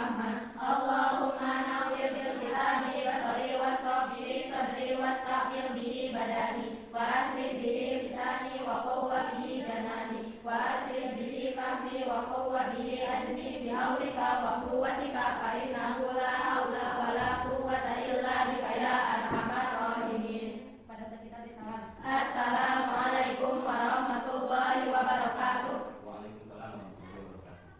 Rahman. Allahumma nawwir bil qalbi basari wasraf bihi sadri wastaqbil bihi badani wa aslih bihi lisani wa qawwa bihi janani wa aslih bihi fahmi wa qawwa bihi adni bihaulika wa quwwatika fa innahu la haula wa la quwwata illa bika ya arhamar rahimin. Pada saat kita bersalam. Assalamualaikum warahmatullahi wabarakatuh. Waalaikumsalam warahmatullahi wabarakatuh.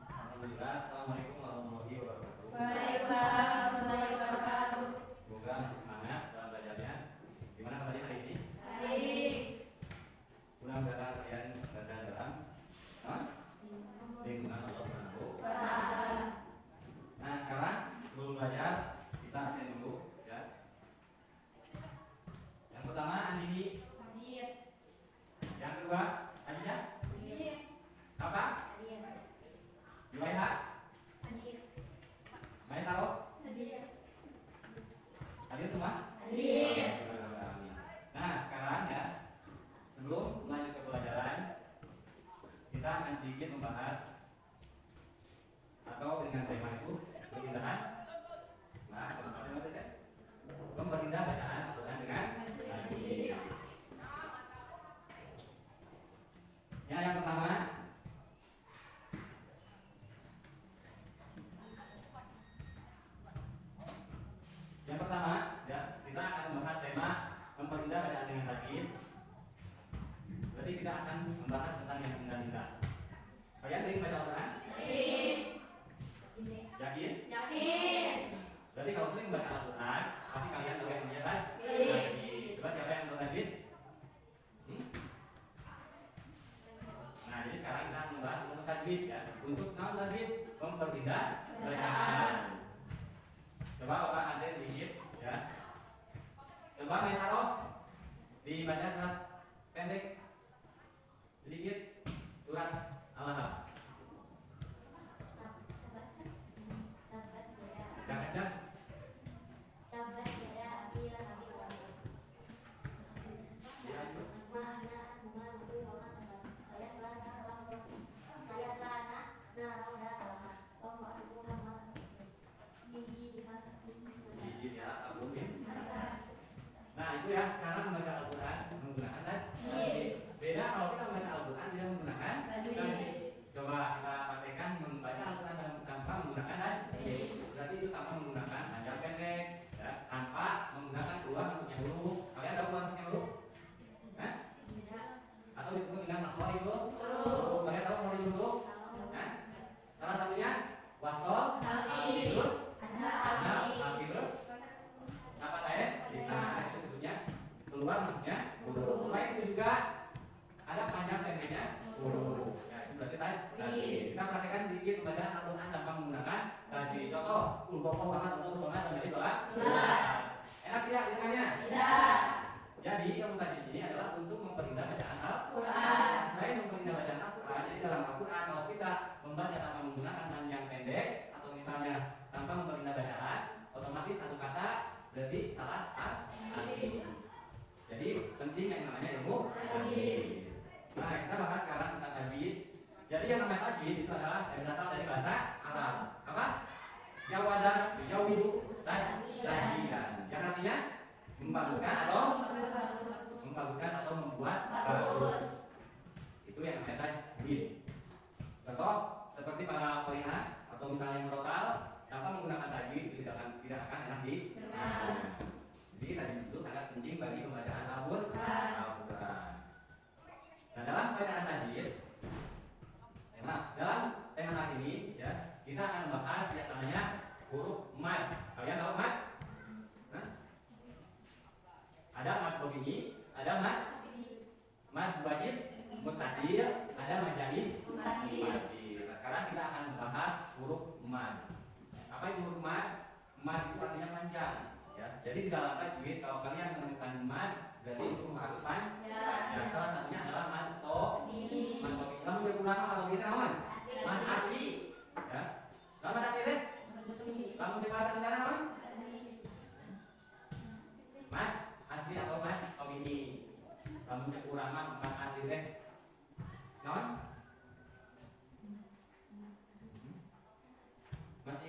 Alhamdulillah, assalamualaikum warahmatullahi wabarakatuh. Waalaikumsalam warahmatullahi wabarakatuh. Semoga masih semangat dalam belajarnya. Gimana kabarnya hari ini? Baik. Mudah-mudahan kalian berada dalam lingkungan Allah Subhanahu wa Ta'ala. Nah, sekarang sebelum belajar kita absen dulu ya. Yang pertama Andini, Amin. yang kedua Adija, Amin. apa? Amin. Juwaiha, Amin. Maesaro, Amin. hadir semua? Amin. Nah, sekarang ya, sebelum lanjut ke pelajaran, kita akan sedikit membahas atau dengan tema itu perindahan. Nah, memperindah bacaan Al-Quran dengan tajwid. Ya, yang pertama, ya, kita akan membahas tema memperindah bacaan dengan tajwid. Berarti kita akan membahas tentang yang indah-indah. Kalian sering baca Al-Quran? Sering. Yakin? Yakin. Berarti kalau sering baca Al-Quran, pasti kalian tahu yang namanya tajwid. Tajwid. Coba siapa yang tahu tajwid? Nah, jadi sekarang kita akan membahas tentang tajwid ya. Untuk nama tajwid, memperindah bacaan. Coba Bapak ada sedikit ya. Coba Maisaro dibaca surat pendek sedikit, surat Al-Lahab. Yang aja. Nah, itu ya cara membaca Al-Quran menggunakan tajwid. Beda kalau kita membaca Al-Quran tidak menggunakan tajwid. Coba kita praktekkan membaca Al-Quran tanpa menggunakan tajwid. Berarti itu tanpa menggunakan panjang pendek, ya, tanpa menggunakan keluar masuknya huruf. Kalian tahu keluar masuknya huruf? Hah? Atau disebut dengan makhraj huruf? Kalian tahu makhraj huruf? Hah? Salah satunya wasol, terus terus apa saya? Bisa. Itu sebutnya keluar masuknya huruf. Selain itu juga ada panjang pendeknya huruf. Ya, itu berarti tajwid. Kita praktekkan sedikit pembacaan Al-Quran tanpa menggunakan tajwid. Contoh, ulbokoh ahad atau sholat dan jadi sholat. Enak tidak dengannya? Tidak. Jadi ilmu tajwid ini adalah untuk memperindah bacaan Al-Quran. Selain memperindah bacaan Al-Quran, jadi dalam Al-Quran kalau kita membaca tanpa menggunakan panjang pendek atau misalnya tanpa memperindah bacaan, otomatis satu kata berarti salah arti. Jadi penting yang namanya ilmu tajwid. Nah, kita bahas sekarang tentang tajwid. Jadi yang namanya tajwid itu adalah berasal dari bahasa Arab. Apa? Jawada, jawidu, tajwidan. Yang artinya membaguskan atau membuat bagus. Itu yang namanya tajwid. Contoh seperti para qari'ah atau misalnya murotal tanpa menggunakan tajwid itu tidak akan enak didengar. Jadi tajwid itu sangat penting bagi pembacaan Al-Quran. Nah, dalam bacaan tajwid, dalam tema kali ini ya, kita akan membahas yang namanya huruf mad. Kalian tahu mad? Hah? Ada mad tabi'i, ada mad wajib, muttasil, ada mad jaiz, muttasil. Nah, sekarang kita akan membahas huruf mad. Apa itu huruf mad? Mad itu artinya panjang. Ya, jadi di dalam tajwid kalau kalian menemukan mad berarti itu harus panjang. Ya, salah satunya adalah mad tabi'i. Mad tabi'i. Kamu jadi ulama atau kita aman? Mad asli. Ya. Kamu mad asli deh? Kamu cek bahasa Sunda aman? Mad asli atau mad tabi'i? Kamu cek ulama mad asli deh? Naon?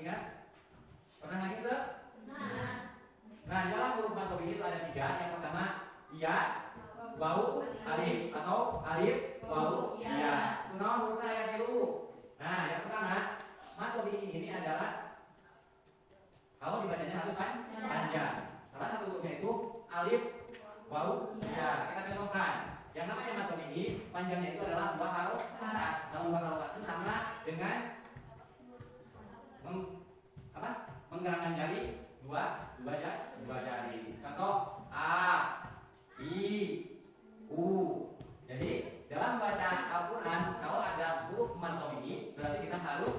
ingat? Pernah ngaji itu? Nah, di dalam huruf mad tabii itu ada 3. Yang pertama ya, wau, alif atau alif, wau, ya. Itu nama hurufnya ayat dulu. Nah, yang pertama mad tabii ini adalah kalau dibacanya harus panjang. Salah satu hurufnya itu alif, wau, ya. Kita contohkan. Yang namanya mad tabii panjangnya itu adalah 2 harokat. Dalam 2 harokat itu sama dengan menggerakkan jari dua jari. Contoh a, i, u. Jadi dalam baca Al-Quran kalau ada huruf mad tabii berarti kita harus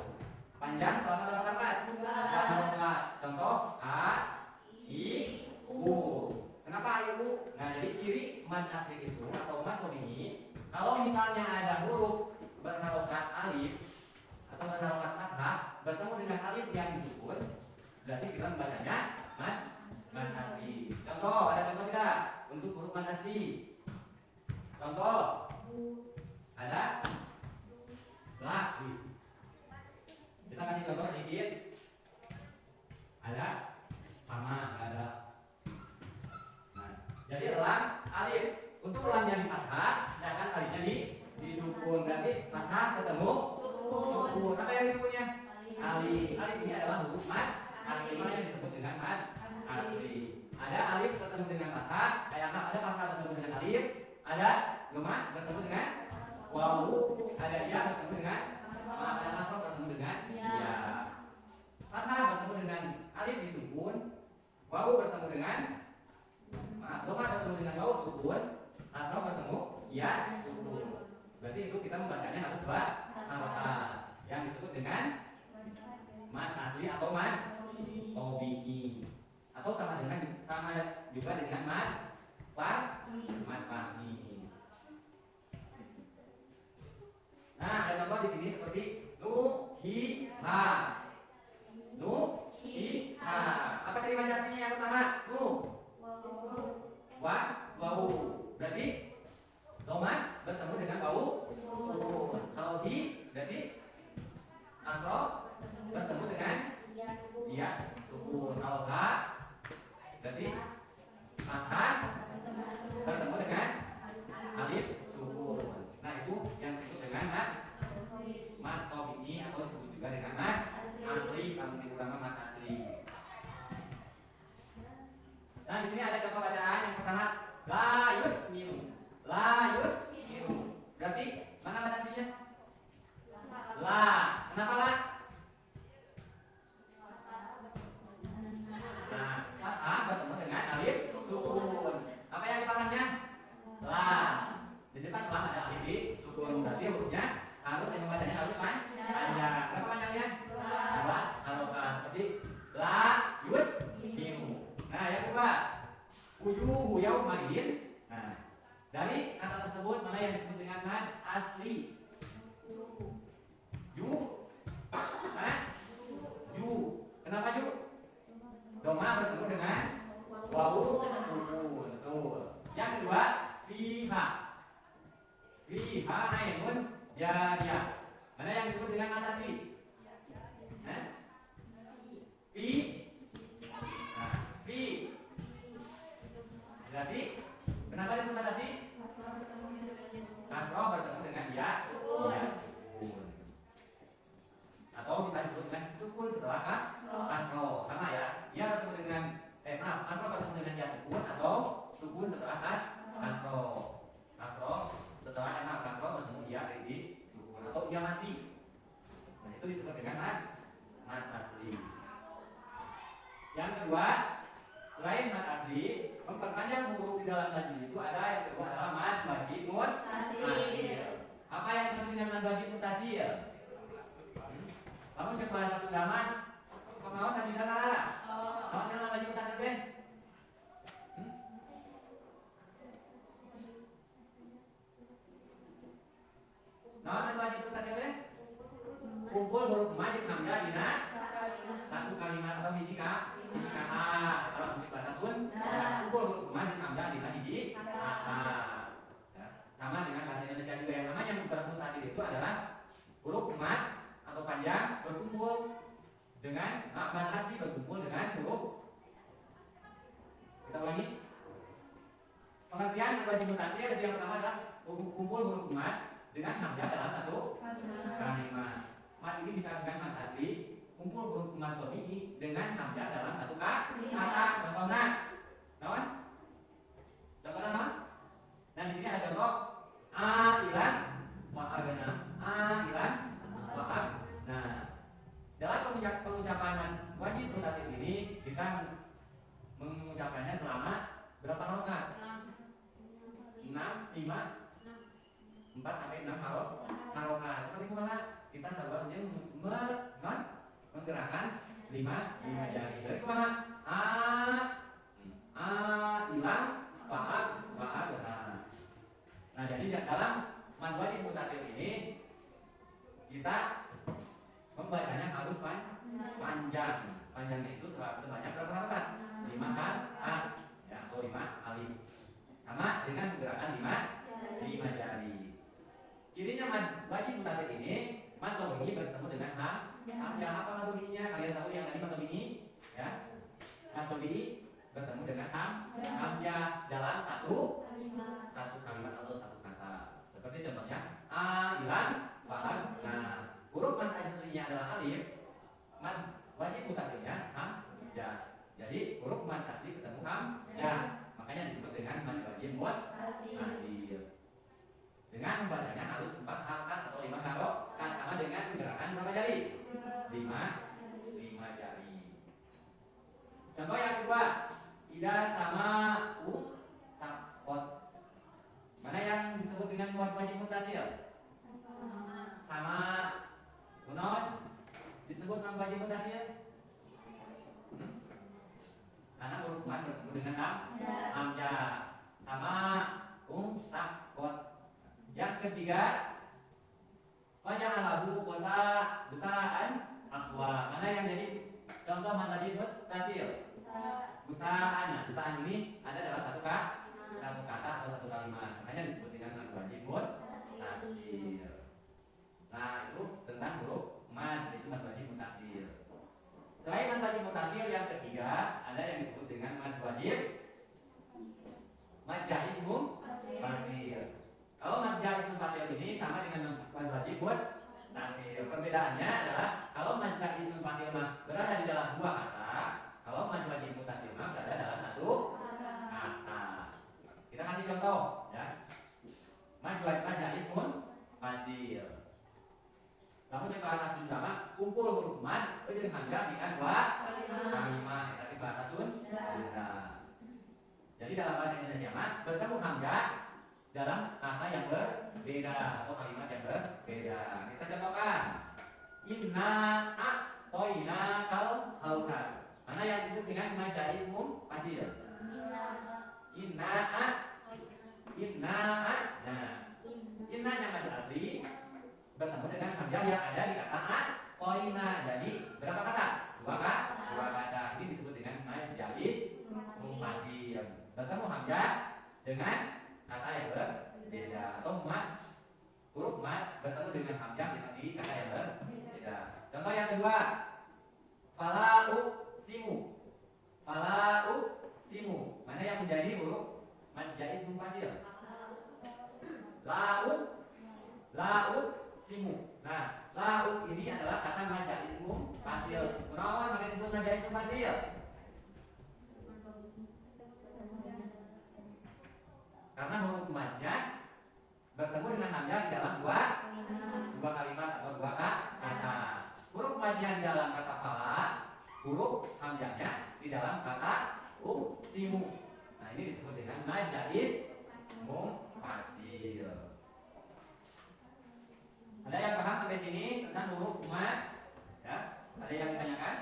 panjang selama berapa harokat? 2 harokat. Contoh a, i, u. Kenapa a, i, u? Nah, jadi ciri mad asli itu atau mad tabii kalau misalnya ada huruf berharokat alif atau berharokat fathah bertemu dengan alif yang disukun, berarti kita membacanya mad asli. Contoh, ada contoh tidak untuk huruf mad asli? Contoh, ada la. Kita kasih contoh sedikit. Ada sama, ada. Nah, jadi elang alif. Untuk elangnya di fathah, sedangkan alifnya disukun. Berarti fathah ketemu sukun. Apa yang disukunnya? Alif. Alif ini adalah huruf mad asli yang disebut dengan mad asli. Ada alif bertemu dengan fathah, kayak ada fathah bertemu dengan alif, ada lemah bertemu dengan wawu, ada ya bertemu dengan ada nasab bertemu dengan ya. Fathah bertemu dengan alif disukun, wawu bertemu dengan lemah bertemu dengan wawu sukun, nasab bertemu ya sukun. Berarti itu kita membacanya harus 2 harokat yang disebut dengan mad asli atau mad tabii, atau sama juga dengan mad fahmi. Nah, ada contoh di sini seperti nuhiha. Nuhiha. Apa ciri mad aslinya yang pertama? Wau. Berarti dhamma bertemu dengan wau. Kalau hi berarti asro bertemu dengan ya sukun. Kalau ha berarti fathah bertemu dengan alif sukun. Nah, itu yang disebut dengan mad tabii atau disebut juga dengan mad asli. Kami ulama mad asli. Nah, di sini ada contoh bacaan yang pertama la yusminu. La yusminu. Berarti mana mad aslinya? La. Kenapa la? Nah, fathah bertemu dengan alif sukun. Apa yang di belakangnya? La. Di depan lam ada alif di sukun. Berarti hurufnya harus yang membacanya harus panjang. Berapa panjangnya? 2 harokat. Seperti la yusminu. Nah, yang kedua, wujuhu yaumaidin. Nah, dari kata tersebut mana yang disebut dengan mad asli? Ju. Kenapa ju? Dhamma bertemu dengan wawu sukun. Betul. Yang kedua, fiha. Fiha ainun jariyah. Mana yang disebut dengan mad asli? Fi. Nah, fi. Berarti kenapa disebut mad asli? Kasroh bertemu dengan ya sukun. Atau bisa disebut dengan sukun setelah kasroh. Sama ya. Ya bertemu dengan kasroh bertemu dengan ya sukun atau sukun setelah kasroh. Kasroh setelah kasroh bertemu ya di sukun atau ya mati. Nah, itu disebut dengan mad asli. Yang kedua, selain mad asli, memperpanjang huruf di dalam tajwid itu ada yang kedua adalah mad wajib mutasil. Apa yang dimaksud dengan mad wajib mutasil? Kamu cek bahasa Sundaman, kamu mau tadi dana? Mau saya mad wajib mutasil deh? Nah, mad wajib mutasil deh? Kumpul huruf majid hamzah dina satu kalimat atau hiji ka kalau untuk bahasa Sunda kumpul huruf majid hamzah dina hiji sama dengan bahasa Indonesia juga. Yang namanya bermutasi itu adalah huruf mad atau panjang berkumpul dengan Pengertian wajib mutasi itu yang pertama adalah kumpul huruf mat dengan hamzah dalam satu kalimat. Mat ini bisa dengan mat asli, kumpul huruf mat tabi'i dengan hamzah dalam satu kata. Contohnya, nawan? Contohnya nawan? Nah di sini ada contoh a ilan fa'agna, a ilan fa'ag. Nah, dalam pengucapan wajib mutasi ini kita mengucapkannya selama berapa harokat? 6, 5, 4 sampai 6 harokat. Seperti kumaha kita seharusnya menggerakkan 5 jari. Jadi kumaha a ilang fa'ag. Nah jadi dalam mad wajib mutasil ini kita membacanya harus panjang. Panjangnya itu sebanyak berapa harokat? 5 harokat ya, atau 5 alif. Sama dengan gerakan 5 jari. Cirinya mad wajib mutasil ini, mad tabi'i bertemu dengan hamzah. Apa mad tabi'inya? Kalian tahu yang tadi mad tabi'i ya? Mad tabi'i bertemu dengan hamzah dalam satu kalimat atau satu kata. Seperti contohnya a ilan fa'ag. Nah, huruf mad aslinya adalah alif, mad wajib mutasilnya hamzah. Jadi huruf mad asli ketemu hamzah, makanya disebut dengan mad wajib mutasil. Dengan membacanya harus 4 harokat atau 5 harokat, sama dengan gerakan berapa jari? 5 jari. Contoh yang kedua, ida sama sakot. Mana yang disebut dengan mad wajib mutasil? Sama. Kunaon disebut mad wajib mutasil? Karena huruf mad bertemu dengan hamzah. Sama sakot. Yang ketiga, faja'alahu busaan akhwa. Mana yang jadi contoh mad wajib mutasil? Busaan. Nah, busaan ini ada dalam satu kata atau satu kalimat. Makanya disebut dengan mad wajib mutasil. Nah, itu tentang huruf mad, itu mad wajib mutasil. Selain mad wajib mutasil, yang ketiga ada yang disebut dengan mad wajib jaiz fasil. Kalau mad jaiz fasil ini sama dengan mad wajib mutasil. Perbedaannya adalah kalau mad jaiz fasil berada di dalam dua kata, kalau mad wajib mutasil berada dalam satu kata. Kita kasih contoh ya. Mad jaiz fasil. Namun cek bahasa Sunda kumpul huruf mad dengan hamzah dengan dua kalimat. Kita cek bahasa Sunda. Jadi dalam bahasa Indonesia mad bertemu hamzah dalam kata yang berbeda atau kalimat yang berbeda. Kita contohkan. Inna a'toina kal kausar. Mana yang disebut dengan mad jaiz fasil? Inna. Nah, innanya mad asli bertemu dengan hamzah yang ada di kata a'toina. Jadi berapa kata? Dua kata. Ini disebut dengan mad jaiz fasil. Bertemu hamzah dengan kata yang berbeda, atau huruf mad bertemu dengan hamzah di kata yang berbeda. Contoh yang kedua, simu. Mana yang menjadi huruf mad jaiz fasil? Simu. Nah, ini adalah kata mad jaiz fasil. Kenapa makanya disebut mad jaiz fasil? Karena huruf madnya bertemu dengan hamzah di dalam dua kalimat atau dua kata. Huruf madnya di dalam kata fala, huruf hamzahnya di dalam kata simu. Nah, ini disebut dengan mad jaiz fasil. Ada yang paham sampai sini tentang huruf mad? Ya, ada yang ditanyakan?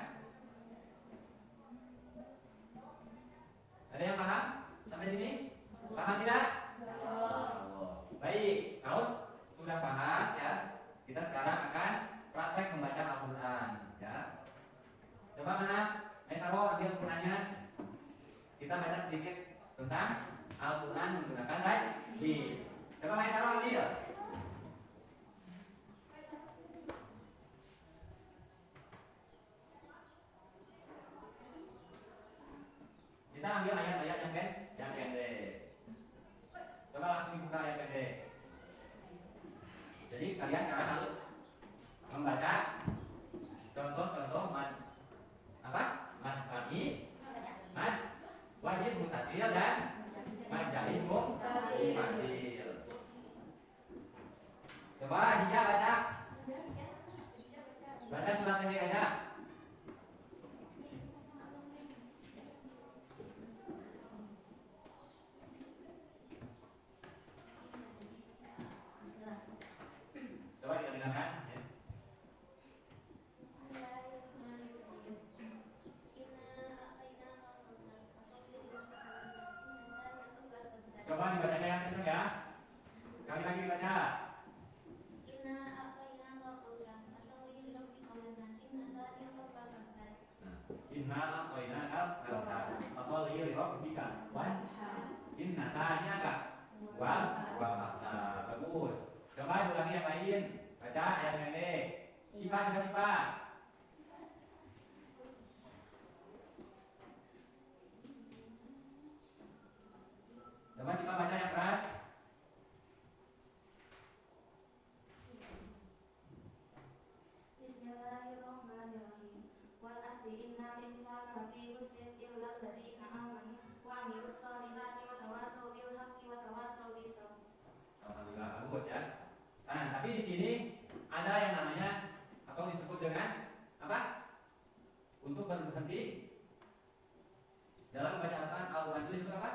Ada yang paham sampai sini? Paham tidak? Baik, kalau sudah paham ya, kita sekarang akan praktek membaca Al-Quran ya. Coba mana? Mesaro ambil Qurannya. Kita baca sedikit tentang Al-Quran menggunakan tajwid. Coba Mesaro ambil. Kita ambil ayat-ayat yang pendek. kalian sekarang harus membaca contoh-contoh mad apa? Mad fa'il, mad wajib mutasil dan mad jaiz mufasil. Coba dia baca. Baca surat pendek aja. Coba kita dengarkan ya. Coba dibacanya yang kencang ya. Kali lagi baca. Inna a'tainakal kautsar. Fasholli li rabbika wanhar. Inna sa'ani apa? Wal bagus. Coba ulangi yang lain. Baca ayat pendek. Sipa juga sipa. Coba sipa baca yang keras. Bismillahirrahmanirrahim. Wal asri innal insana lafi khusrin illa alladziina aamanu wa 'amilus shalihati wa tawassaw bil haqqi wa tawassaw bis sabr. Alhamdulillah bagus ya. Nah, tapi di sini ada yang namanya atau disebut dengan apa? Untuk berhenti dalam bacaan Al-Quran itu disebut apa?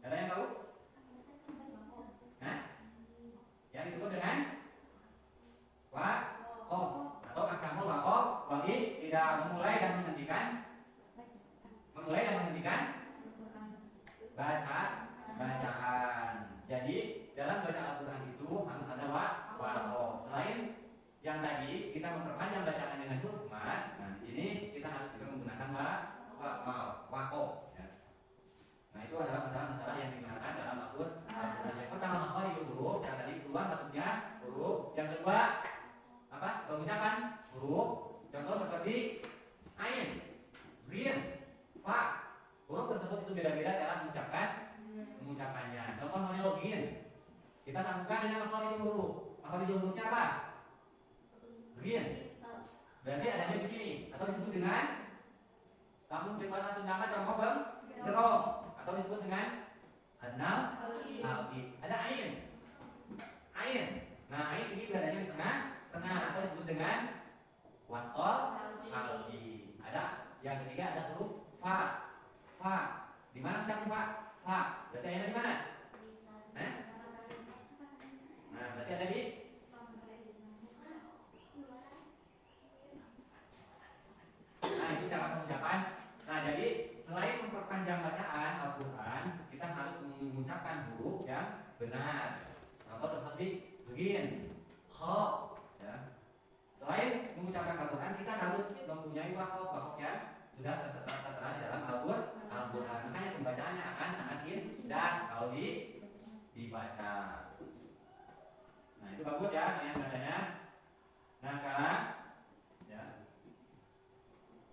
Ada yang tahu? Nah, yang disebut dengan waqaf atau ahkamul waqaf, wali tidak memulai dan menghentikan bacaan. Jadi dalam baca Al-Quran itu harus ada waqaf. Selain yang tadi kita memperpanjang bacaan dengan huruf mad, nah di sini kita harus juga menggunakan waqaf. Ya. Nah itu adalah masalah-masalah yang digunakan dalam Al-Quran. Yang pertama makhrajul huruf, yang tadi keluar maksudnya huruf. Yang kedua apa? Pengucapan huruf. Contoh seperti ain, ghin, fa. Huruf tersebut itu beda-beda cara mengucapannya. Contoh namanya login. Kita sambungkan dengan makhrajul huruf. Makhrajul hurufnya apa? Ghin. Berarti adanya di sini atau disebut dengan kamu di bahasa Sunda contoh bang derong atau disebut dengan anal alif. Ada ain. Nah ain ini beradanya di tengah atau disebut dengan wasol alif. Ada yang ketiga ada huruf fa. Di mana ucapan fa? Fa. Berarti ada di mana? Nah berarti ada di. Nah itu cara pengucapan. Nah jadi selain memperpanjang bacaan Al-Quran, kita harus mengucapkan huruf yang benar. Contoh seperti begini, kho. Ya. Selain mengucapkan Al-Quran, kita harus mempunyai waqaf yang sudah tertera di dalam Al-Quran. Makanya pembacaannya akan sangat indah kalau dibaca. Nah itu bagus ya yang bacanya. Nah sekarang ya,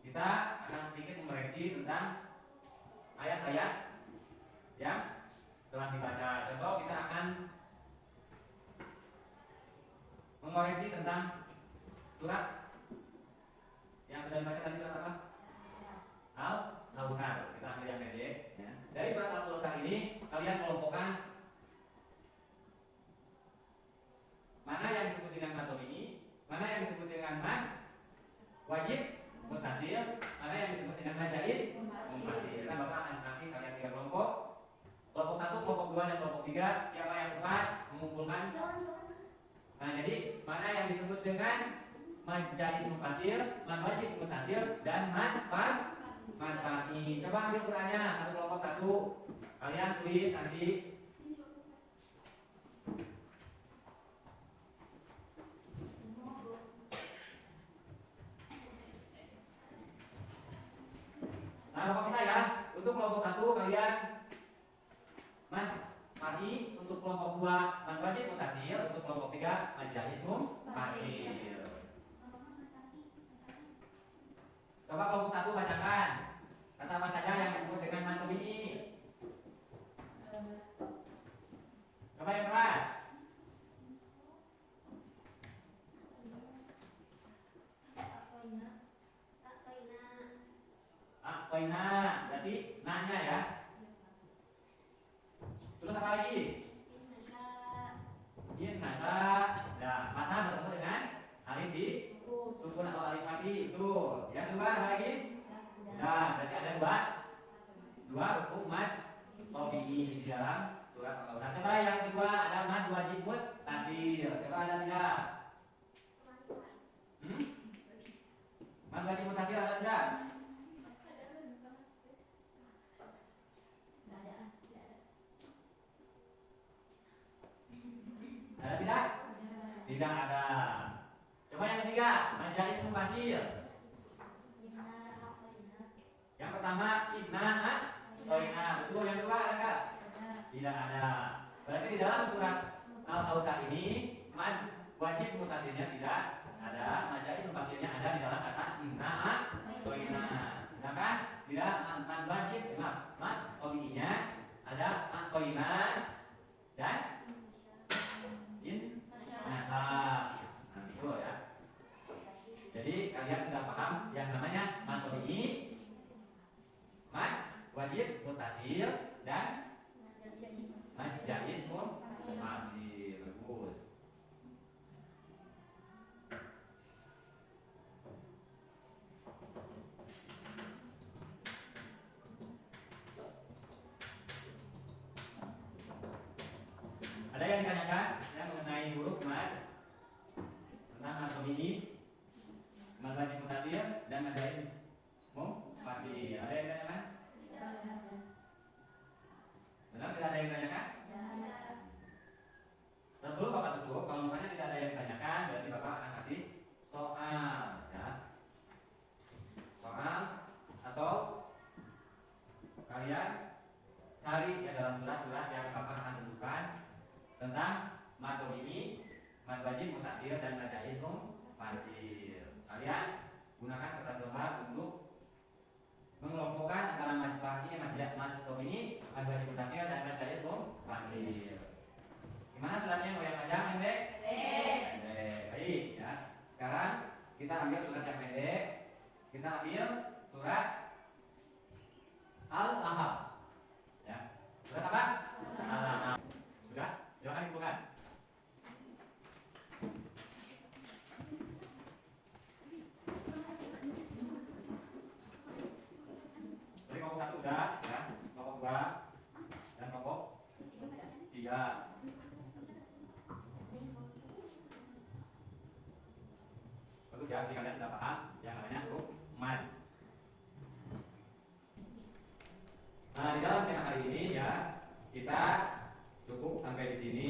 kita akan sedikit mengoreksi tentang ayat-ayat yang telah dibaca. Contoh kita akan mengoreksi tentang surat yang sudah dibaca tadi, surat apa? Al-Kautsar. Kita ambil yang pendek ya. Dari surat Al-Kautsar ini kalian kelompokkan mana yang disebut dengan mad tabi'i, mana yang disebut dengan mad wajib mutasil, mana yang disebut dengan mad jaiz mufasil. Nah, Bapak akan kasih kalian 3 kelompok. Kelompok 1, kelompok 2 dan kelompok 3. Siapa yang cepat mengumpulkan? Nah, jadi mana yang disebut dengan mad jaiz mufasil, mad wajib mutasil dan mad fa'il. Coba ambil Qurannya satu kelompok 1. Kalian tulis nanti. Nah, Bapak bisa ya. Untuk kelompok 1 kalian mad fa'il, untuk kelompok 2 mad wajib mutasil, untuk kelompok 3 mad jaiz mufasil. Coba kelompok 1 bacakan. Kata apa saja yang disebut dengan mad tabi'i. Coba yang keras. toina, berarti nanya ya. Terus apa lagi? Nasa. Nah, mata bertemu dengan alif di sukun atau alif mati. Betul. Yang kedua apa lagi? Nah, berarti ada dua hukum mad tabi'i di dalam surat Al-Kausar. Coba yang kedua ada mad wajib muttasil. Coba ada tidak? Mad wajib muttasil ada tidak? Ada tidak? Tidak ada. Coba yang ketiga, mad ism fasil. Yang pertama inna toina. Betul. Yang kedua ada enggak? Tidak ada. Berarti di dalam surat Al-Kausar ini mad wajib mutasilnya tidak ada, mad ism fasilnya ada di dalam kata inna toina. Sedangkan di dalam mad wajib mad tabi'inya ada toina dan nasa. Nah, itu ya. Jadi kalian sudah paham yang namanya mad tabi'i, mad wajib mutasil dan mad jaiz fasil. Bagus. Ada yang ditanyakan yang mengenai huruf mad tentang mad tabi'i, mad wajib mutasil dan mad jaiz fasil. Ada yang ditanyakan? Benar, tidak ada yang ditanyakan? Sebelum Bapak tutup, kalau misalnya tidak ada yang ditanyakan, berarti Bapak akan kasih soal ya. Soal atau kalian cari ya dalam surat-surat yang Bapak akan tentukan tentang mad tabi'i, mad wajib mutasil dan mad jaiz fasil. Kalian gunakan kertas lembar untuk mengelompokkan antara mad tabi'i, mad tabi'i, mad wajib mutasil dan mad jaiz fasil. Gimana suratnya, mau yang panjang pendek? Pendek. Baik ya. Sekarang kita ambil surat yang pendek. Kita ambil surat Al-Ahab. Ya. Surat apa? Al-Ahab. Sudah? Silakan dibuka. Jadi kelompok 1 udah ya, kelompok 2 dan kelompok 3. Bagus ya, jadi kalian sudah paham yang namanya huruf mad. Nah, di dalam tema hari ini ya, kita cukup sampai di sini.